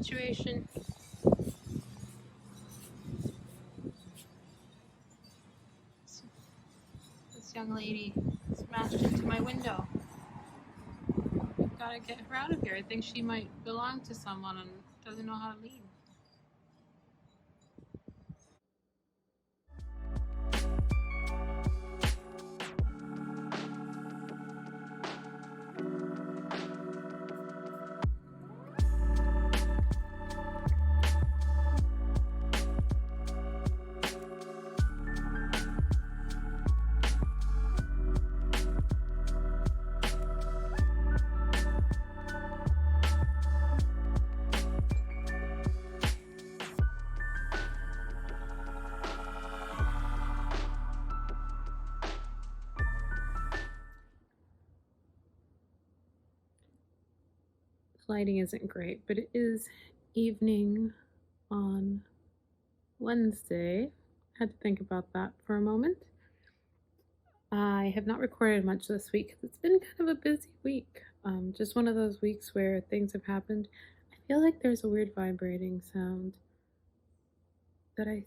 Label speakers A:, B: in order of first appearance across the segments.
A: situation. This young lady smashed into my window. I've got to get her out of here. I think she might belong to someone and doesn't know how to leave. Lighting isn't great, but it is evening on Wednesday. Had to think about that for a moment. I have not recorded much this week because it's been kind of a busy week. Just one of those weeks where things have happened. I feel like there's a weird vibrating sound that I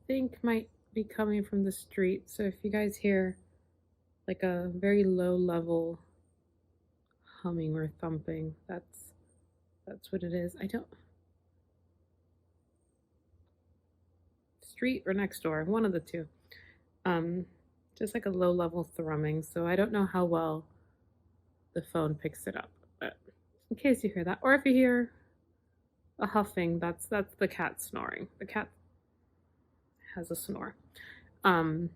A: think might be coming from the street. So if you guys hear like a very low level humming or thumping, that's what it is. I don't street or next door, one of the two. Just like a low level thrumming. So I don't know how well the phone picks it up. But in case you hear that, or if you hear a huffing, that's the cat snoring. The cat has a snore. Anywho,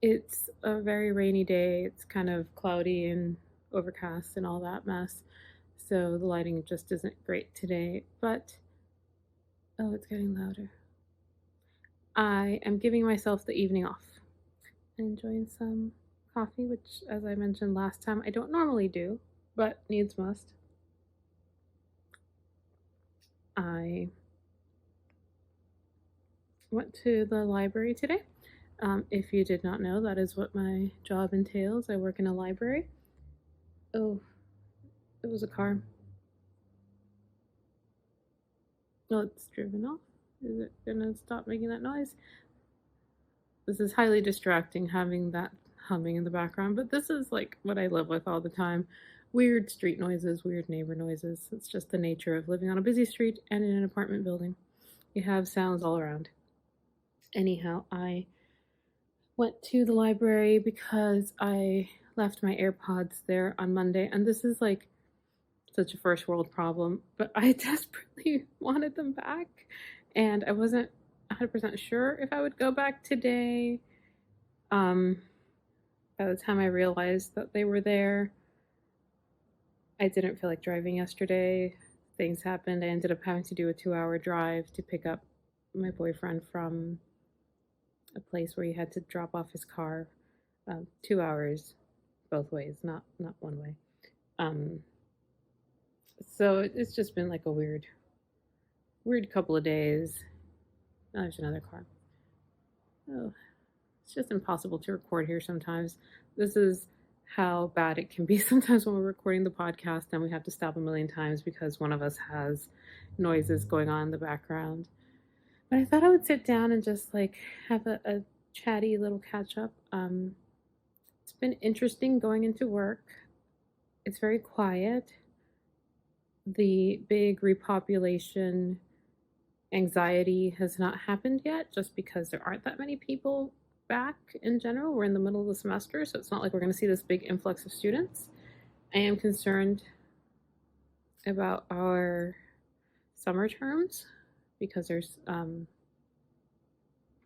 A: it's a very rainy day. It's kind of cloudy and overcast and all that mess. So the lighting just isn't great today, but oh, it's getting louder. I am giving myself the evening off and enjoying some coffee, which, as I mentioned last time, I don't normally do, but needs must. I went to the library today. If you did not know, that is what my job entails. I work in a library. Oh, it was a car. Oh, it's driven off. Is it gonna stop making that noise? This is highly distracting having that humming in the background, but this is like what I live with all the time. Weird street noises, weird neighbor noises. It's just the nature of living on a busy street and in an apartment building. You have sounds all around. Anyhow, I went to the library because I left my AirPods there on Monday, and this is like such a first world problem, but I desperately wanted them back, and I wasn't 100% sure if I would go back today. By the time I realized that they were there, I didn't feel like driving yesterday. Things happened. I ended up having to do a 2-hour drive to pick up my boyfriend from a place where he had to drop off his car. 2 hours both ways, not one way. So it's just been like a weird couple of days. Oh, there's another car. Oh, it's just impossible to record here sometimes. This is how bad it can be sometimes when we're recording the podcast and we have to stop a million times because one of us has noises going on in the background. But I thought I would sit down and just like have a chatty little catch up. It's been interesting going into work. It's very quiet. The big repopulation anxiety has not happened yet just because there aren't that many people back in general. We're in the middle of the semester, so it's not like we're going to see this big influx of students. I am concerned about our summer terms because there's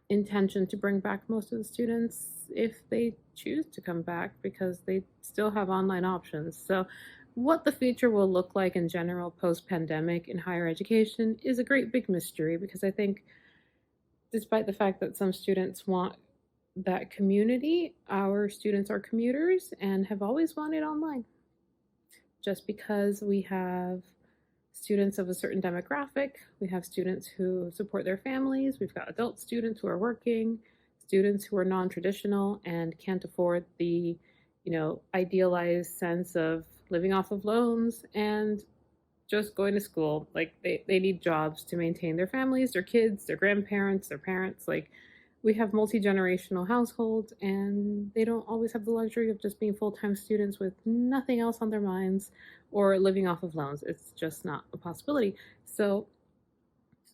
A: intention to bring back most of the students if they choose to come back because they still have online options. So what the future will look like in general post-pandemic in higher education is a great big mystery because I think despite the fact that some students want that community, our students are commuters and have always wanted online. Just because we have students of a certain demographic, we have students who support their families, we've got adult students who are working, students who are non-traditional and can't afford the, idealized sense of living off of loans, and just going to school. Like they need jobs to maintain their families, their kids, their grandparents, their parents. Like we have multi-generational households and they don't always have the luxury of just being full-time students with nothing else on their minds or living off of loans. It's just not a possibility. So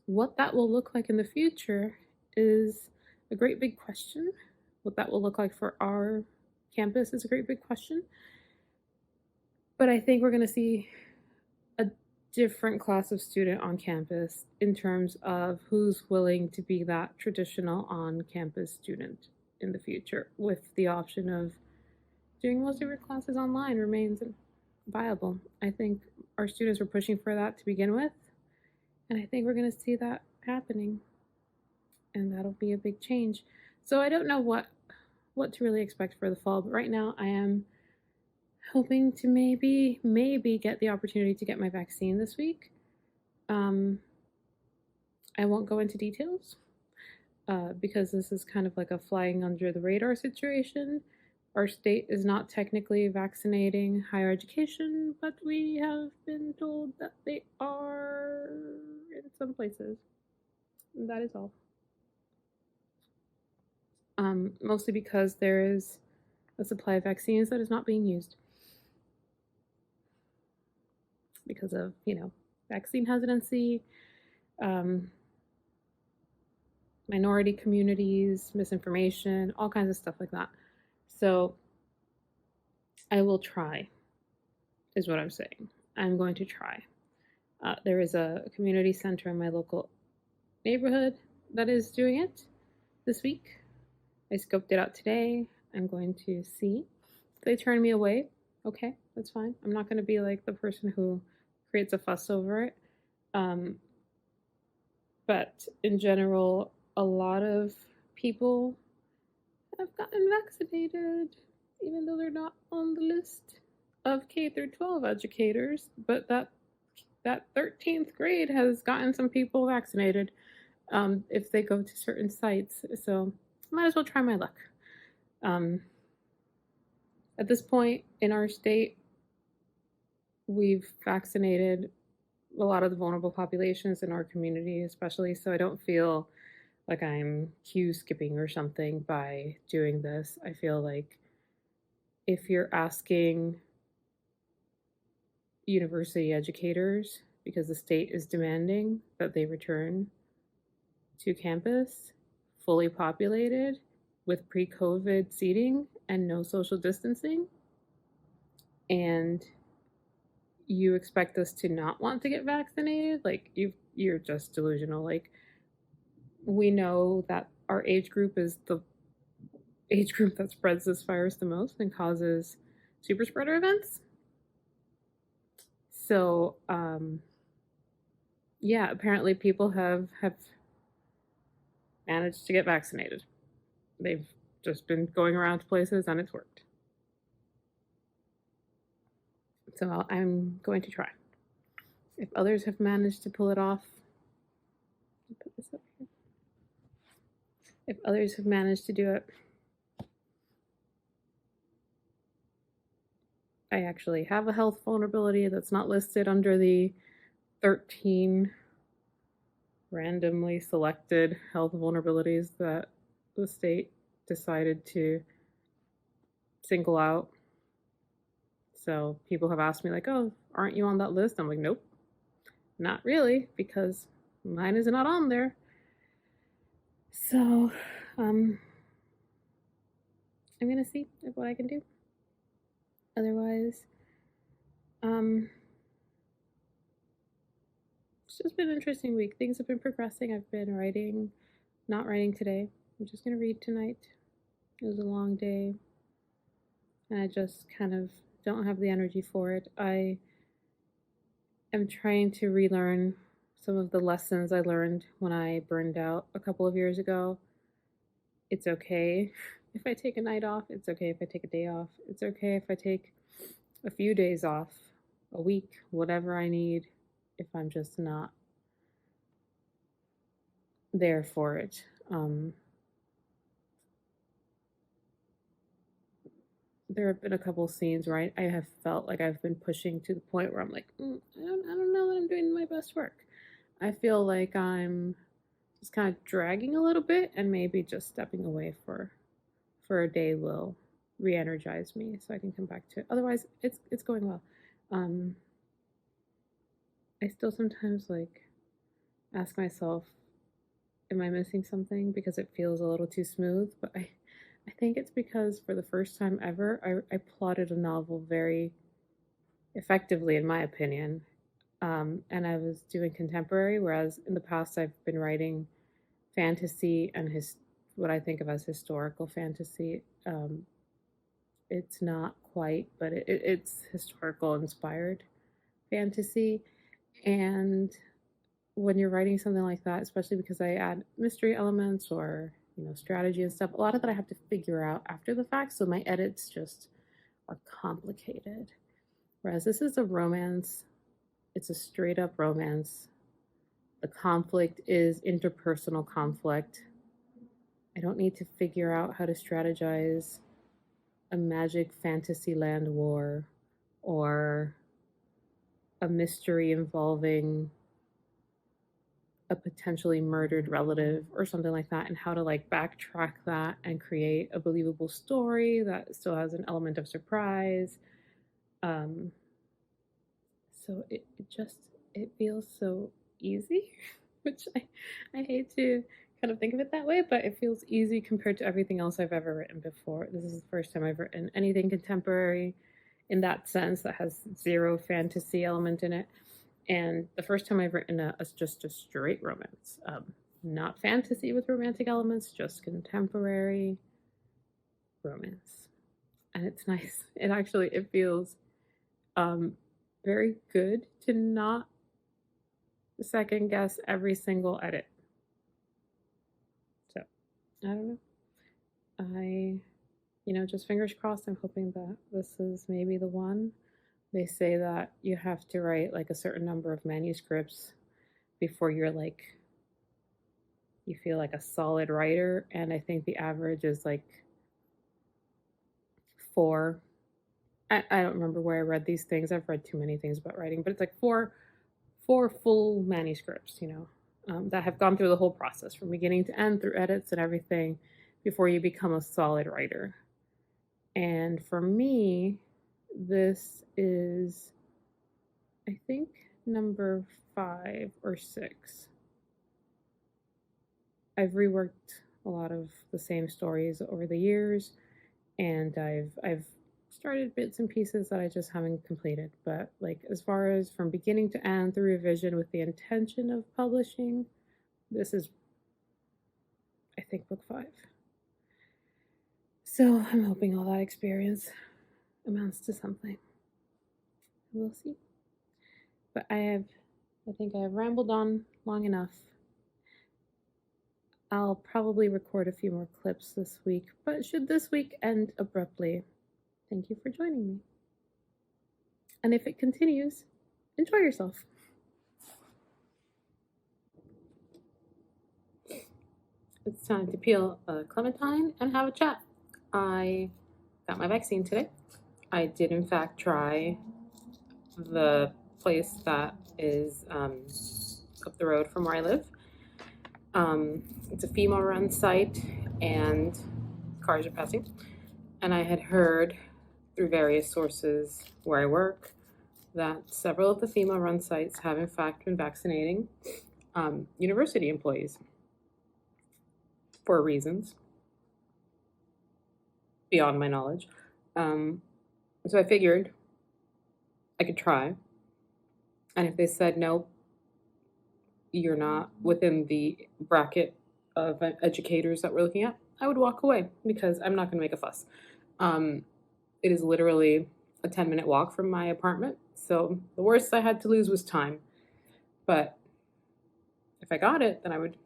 A: what that will look like in the future is a great big question. What that will look like for our campus is a great big question. But I think we're going to see a different class of student on campus in terms of who's willing to be that traditional on campus student in the future, with the option of doing most of your classes online remains viable. I think our students were pushing for that to begin with, and I think we're going to see that happening, and that'll be a big change. So I don't know what to really expect for the fall, but right now I am hoping to maybe get the opportunity to get my vaccine this week. I won't go into details because this is kind of like a flying under the radar situation. Our state is not technically vaccinating higher education, but we have been told that they are in some places. And that is all. Mostly because there is a supply of vaccines that is not being used because of, vaccine hesitancy, minority communities, misinformation, all kinds of stuff like that. So I will try, is what I'm saying. I'm going to try. There is a community center in my local neighborhood that is doing it this week. I scoped it out today. I'm going to see. If they turn me away, okay, that's fine. I'm not going to be like the person who creates a fuss over it. But in general, a lot of people have gotten vaccinated, even though they're not on the list of K through 12 educators. But that 13th grade has gotten some people vaccinated if they go to certain sites. So might as well try my luck. At this point in our state, we've vaccinated a lot of the vulnerable populations in our community, especially, so I don't feel like I'm queue skipping or something by doing this. I feel like if you're asking university educators, because the state is demanding that they return to campus fully populated with pre-COVID seating and no social distancing, and you expect us to not want to get vaccinated, like you're just delusional. Like, we know that our age group is the age group that spreads this virus the most and causes super spreader events. So yeah, apparently people have managed to get vaccinated. They've just been going around to places and it's worked. So I'm going to try. If others have managed to pull it off, put this up here. If others have managed to do it, I actually have a health vulnerability that's not listed under the 13 randomly selected health vulnerabilities that the state decided to single out. So people have asked me, like, oh, aren't you on that list? I'm like, nope, not really, because mine is not on there. So I'm gonna see what I can do. Otherwise, it's just been an interesting week. Things have been progressing. I've been writing, not writing today. I'm just gonna read tonight. It was a long day, and I just kind of don't have the energy for it. I am trying to relearn some of the lessons I learned when I burned out a couple of years ago. It's okay if I take a night off. It's okay if I take a day off. It's okay if I take a few days off, a week, whatever I need, if I'm just not there for there have been a couple scenes where I have felt like I've been pushing to the point where I'm like, I don't know that I'm doing my best work. I feel like I'm just kind of dragging a little bit, and maybe just stepping away for a day will re-energize me so I can come back to it. Otherwise, it's going well. Um, I still sometimes like ask myself, am I missing something because it feels a little too smooth? But I think it's because for the first time ever, I plotted a novel very effectively, in my opinion. And I was doing contemporary, whereas in the past I've been writing fantasy and what I think of as historical fantasy. It's not quite, but it's historical inspired fantasy. And when you're writing something like that, especially because I add mystery elements or strategy and stuff, a lot of that I have to figure out after the fact. So my edits just are complicated. Whereas this is a romance, it's a straight up romance. The conflict is interpersonal conflict. I don't need to figure out how to strategize a magic fantasy land war or a mystery involving a potentially murdered relative or something like that, and how to like backtrack that and create a believable story that still has an element of surprise. um so it feels so easy, which I hate to kind of think of it that way, but it feels easy compared to everything else I've ever written before. This is the first time I've written anything contemporary in that sense that has zero fantasy element in it, and the first time I've written just a straight romance, not fantasy with romantic elements, just contemporary romance, and it's nice. It feels um, very good to not second guess every single edit. So I don't know. Just fingers crossed. I'm hoping that this is maybe the one. They say that you have to write like a certain number of manuscripts before you feel like a solid writer. And I think the average is like 4. I don't remember where I read these things. I've read too many things about writing, but it's like four full manuscripts, that have gone through the whole process from beginning to end through edits and everything before you become a solid writer. And for me, this is, I think, number 5 or 6. I've reworked a lot of the same stories over the years, and I've started bits and pieces that I just haven't completed. But like as far as from beginning to end through revision with the intention of publishing, this is, I think, book 5. So I'm hoping all that experience amounts to something. We'll see. But I think I have rambled on long enough. I'll probably record a few more clips this week, but should this week end abruptly, thank you for joining me. And if it continues, enjoy yourself. It's time to peel a clementine and have a chat. I got my vaccine today. I did, in fact, try the place that is up the road from where I live. It's a female-run site, and cars are passing. And I had heard through various sources where I work that several of the female-run sites have, in fact, been vaccinating university employees for reasons beyond my knowledge. So I figured I could try. And if they said, nope, you're not within the bracket of educators that we're looking at, I would walk away because I'm not going to make a fuss. It is literally a 10-minute walk from my apartment. So the worst I had to lose was time. But if I got it, then I would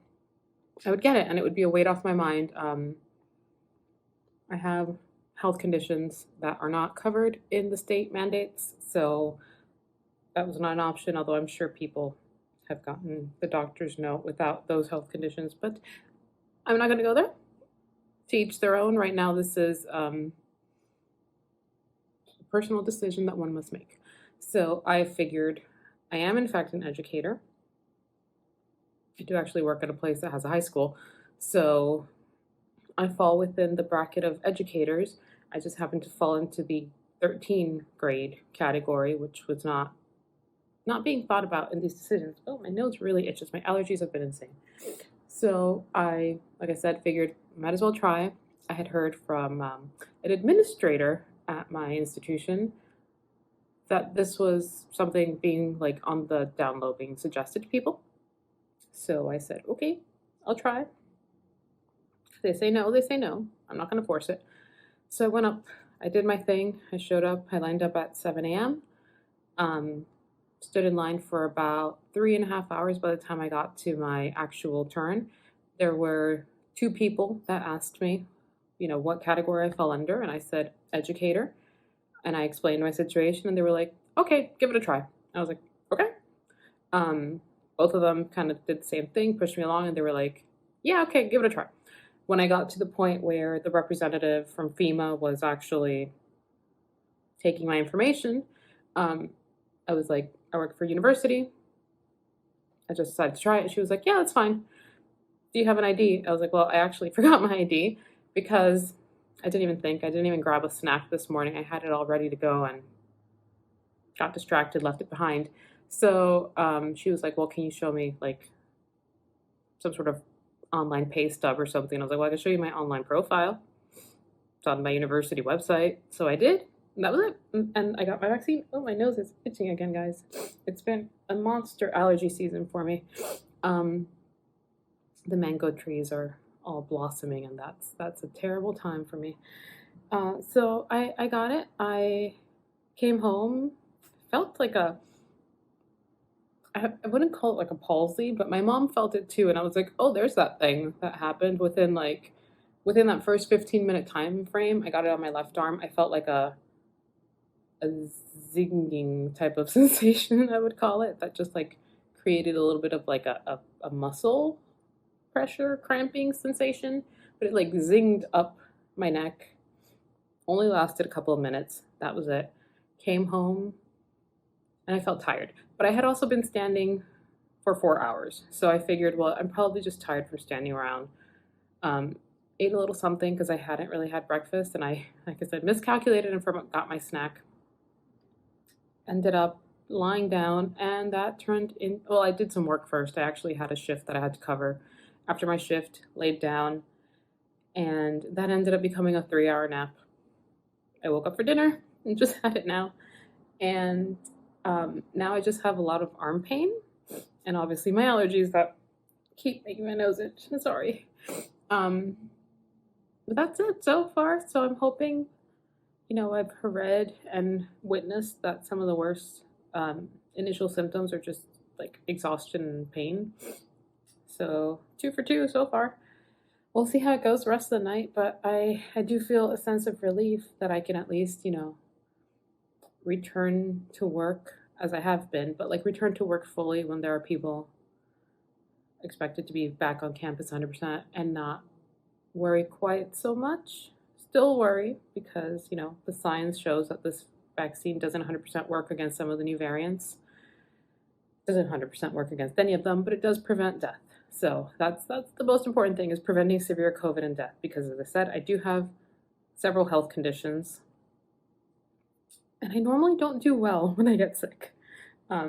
A: get it, and it would be a weight off my mind. I have health conditions that are not covered in the state mandates, so that was not an option, although I'm sure people have gotten the doctor's note without those health conditions, but I'm not going to go there. To each their own. Right now, this is personal decision that one must make. So I figured I am, in fact, an educator. I do actually work at a place that has a high school. So I fall within the bracket of educators. I just happen to fall into the 13 grade category, which was not being thought about in these decisions. Oh, my nose really itches. My allergies have been insane. So I, like I said, figured might as well try. I had heard from an administrator at my institution that this was something being like on the down low being suggested to people. So I said, okay, I'll try. If they say no, they say no. I'm not going to force it. So I went up, I did my thing. I showed up, I lined up at 7 a.m. Stood in line for about 3.5 hours by the time I got to my actual turn. There were two people that asked me, what category I fell under, and I said educator. And I explained my situation, and they were like, okay, give it a try. I was like, okay. Both of them kind of did the same thing, pushed me along, and they were like, yeah, okay, give it a try. When I got to the point where the representative from FEMA was actually taking my information, I was like, I work for a university. I just decided to try it. She was like, yeah, that's fine. Do you have an ID? I was like, well, I actually forgot my ID because I didn't even think. I didn't even grab a snack this morning. I had it all ready to go and got distracted, left it behind. So she was like, well, can you show me like some sort of online pay stub or something? I was like, well, I can show you my online profile. It's on my university website. So I did. And that was it. And I got my vaccine. Oh, my nose is itching again, guys. It's been a monster allergy season for me. The mango trees are all blossoming, and that's a terrible time for me. So I got it. I came home, felt like I wouldn't call it like a palsy, but my mom felt it too, and I was like, oh, there's that thing that happened within that first 15-minute time frame. I got it on my left arm. I felt like a zinging type of sensation, I would call it, that just like created a little bit of like a muscle pressure cramping sensation, but it like zinged up my neck. Only lasted a couple of minutes. That was it. Came home and I felt tired, but I had also been standing for 4 hours. So I figured, well, I'm probably just tired from standing around. Ate a little something because I hadn't really had breakfast, and I, like I said, miscalculated and forgot my snack. Ended up lying down, and that turned in, well, I did some work first. I actually had a shift that I had to cover. After my shift, laid down, and that ended up becoming a 3-hour nap. I woke up for dinner and just had it now. And now I just have a lot of arm pain, and obviously my allergies that keep making my nose itch. Sorry. But that's it so far. So I'm hoping, I've read and witnessed that some of the worst initial symptoms are just like exhaustion and pain. So 2 for 2 so far. We'll see how it goes the rest of the night, but I do feel a sense of relief that I can at least, return to work as I have been, but like return to work fully when there are people expected to be back on campus 100% and not worry quite so much. Still worry because, the science shows that this vaccine doesn't 100% work against some of the new variants. Doesn't 100% work against any of them, but it does prevent death. So that's the most important thing, is preventing severe COVID and death, because as I said, I do have several health conditions, and I normally don't do well when I get sick.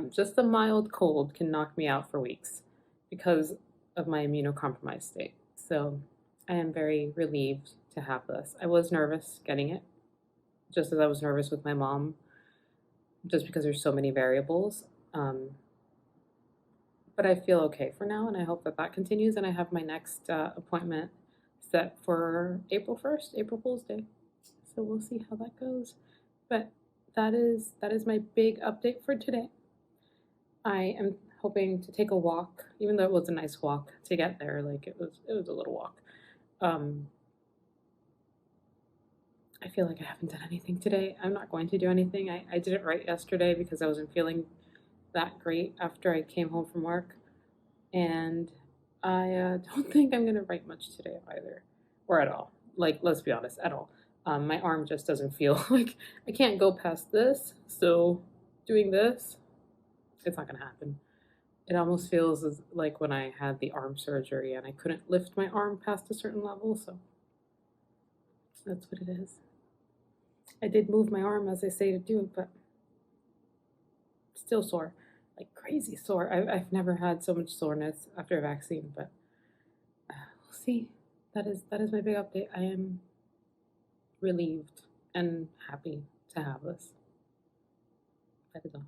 A: Just a mild cold can knock me out for weeks because of my immunocompromised state. So I am very relieved to have this. I was nervous getting it, just as I was nervous with my mom, just because there's so many variables. But I feel okay for now, and I hope that continues. And I have my next appointment set for April 1st, April Fool's Day. So we'll see how that goes. But that is my big update for today. I am hoping to take a walk, even though it was a nice walk to get there. Like it was a little walk. I feel like I haven't done anything today. I'm not going to do anything. I didn't write yesterday because I wasn't feeling that great after I came home from work. And I don't think I'm going to write much today either, or at all. Like, let's be honest, at all. My arm just doesn't feel like I can't go past this. So doing this, it's not gonna happen. It almost feels like when I had the arm surgery and I couldn't lift my arm past a certain level. So that's what it is. I did move my arm as I say to do it, but still sore, like crazy sore. I've never had so much soreness after a vaccine, but we'll see. That is my big update. I am relieved and happy to have this. That is all.